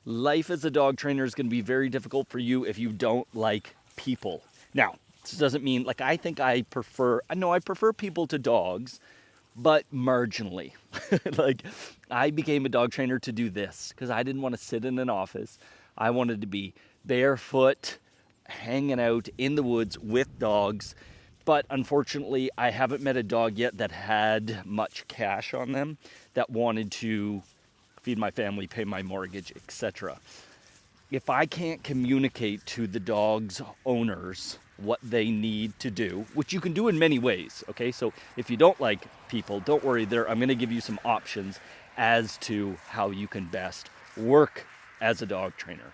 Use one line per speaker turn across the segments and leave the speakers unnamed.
Life as a dog trainer is going to be very difficult for you if you don't like people. Now, this doesn't mean like I think I prefer people to dogs, but marginally. Like I became a dog trainer to do this because I didn't want to sit in an office. I wanted to be barefoot, hanging out in the woods with dogs. But unfortunately, I haven't met a dog yet that had much cash on them that wanted to feed my family, pay my mortgage, etc. If I can't communicate to the dog's owners what they need to do, which you can do in many ways, okay? So if you don't like people, don't worry, I'm going to give you some options as to how you can best work as a dog trainer.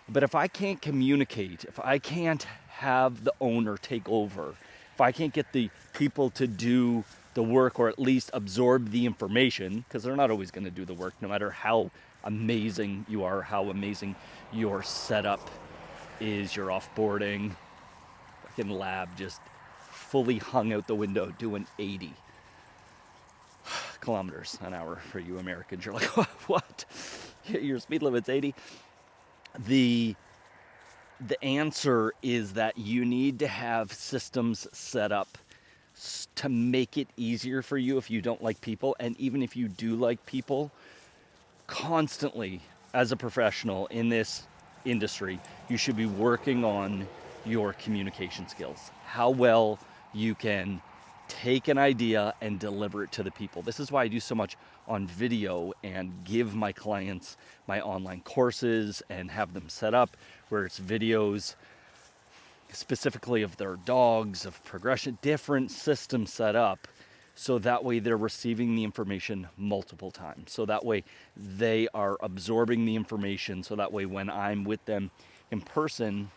But if I can't communicate, if I can't have the owner take over, if I can't get the people to do the work or at least absorb the information, because they're not always going to do the work, no matter how amazing you are, how amazing your setup is, your offboarding, fucking lab just fully hung out the window doing 80 kilometers an hour for you Americans. You're like, what? Your speed limit's 80? The answer is that you need to have systems set up to make it easier for you if you don't like people. And even if you do like people, constantly as a professional in this industry, you should be working on your communication skills. How well you can take an idea and deliver it to the people. This is why I do so much on video and give my clients my online courses and have them set up where it's videos specifically of their dogs, of progression, different systems set up so that way they're receiving the information multiple times. So that way they are absorbing the information. So that way when I'm with them in person,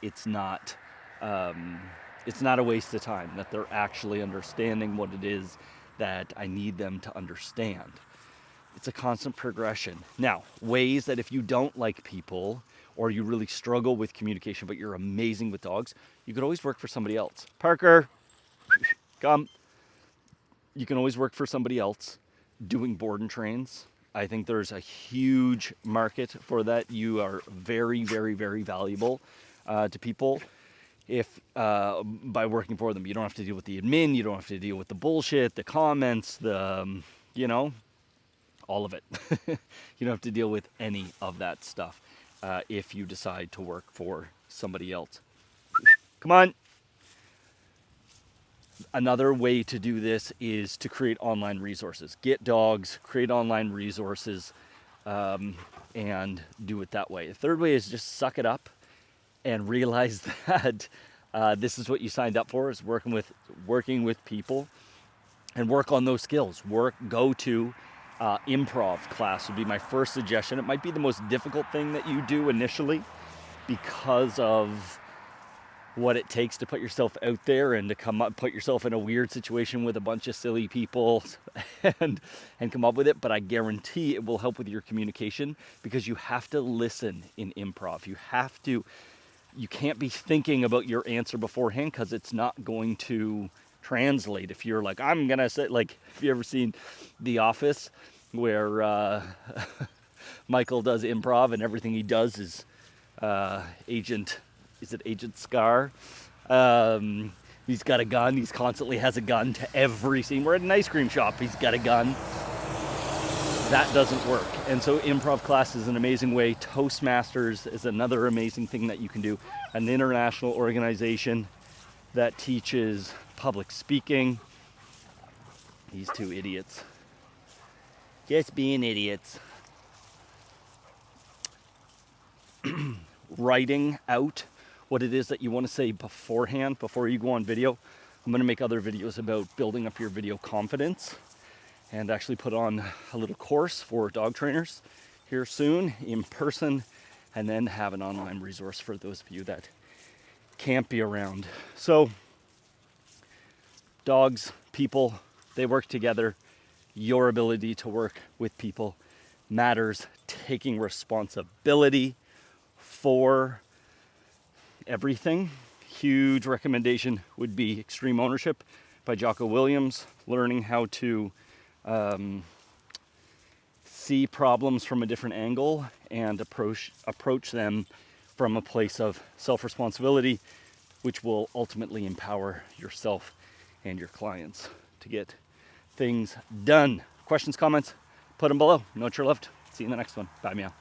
it's not a waste of time, that they're actually understanding what it is that I need them to understand. It's a constant progression. Now, ways that if you don't like people or you really struggle with communication, but you're amazing with dogs, you could always work for somebody else. Parker, come. You can always work for somebody else doing board and trains. I think there's a huge market for that. You are very, very, very valuable to people if by working for them. You don't have to deal with the admin. You don't have to deal with the bullshit, the comments, all of it. You don't have to deal with any of that stuff if you decide to work for somebody else. Come on. Another way to do this is to create online resources. Get dogs, create online resources, and do it that way. The third way is just suck it up and realize that this is what you signed up for, is working with people, and work on those skills. Go to improv class would be my first suggestion. It might be the most difficult thing that you do initially because of what it takes to put yourself out there and to put yourself in a weird situation with a bunch of silly people and come up with it. But I guarantee it will help with your communication because you have to listen in improv. You can't be thinking about your answer beforehand because it's not going to translate. If you're like, I'm gonna say, like, have you ever seen The Office where Michael does improv and everything he does is Agent Scar? He's got a gun. He's constantly has a gun to every scene. We're at an ice cream shop. He's got a gun. That doesn't work. And so improv class is an amazing way. Toastmasters is another amazing thing that you can do. An international organization that teaches public speaking. These two idiots. Just being idiots. Writing out what it is that you want to say beforehand, before you go on video. I'm going to make other videos about building up your video confidence and actually put on a little course for dog trainers here soon in person, and then have an online resource for those of you that can't be around. So dogs, people, they work together. Your ability to work with people matters. Taking responsibility for everything. Huge recommendation would be Extreme Ownership by Jocko Williams. Learning how to see problems from a different angle and approach them from a place of self-responsibility, which will ultimately empower yourself and your clients to get things done. Questions, comments, put them below. Know what you're loved. See you in the next one. Bye, meow.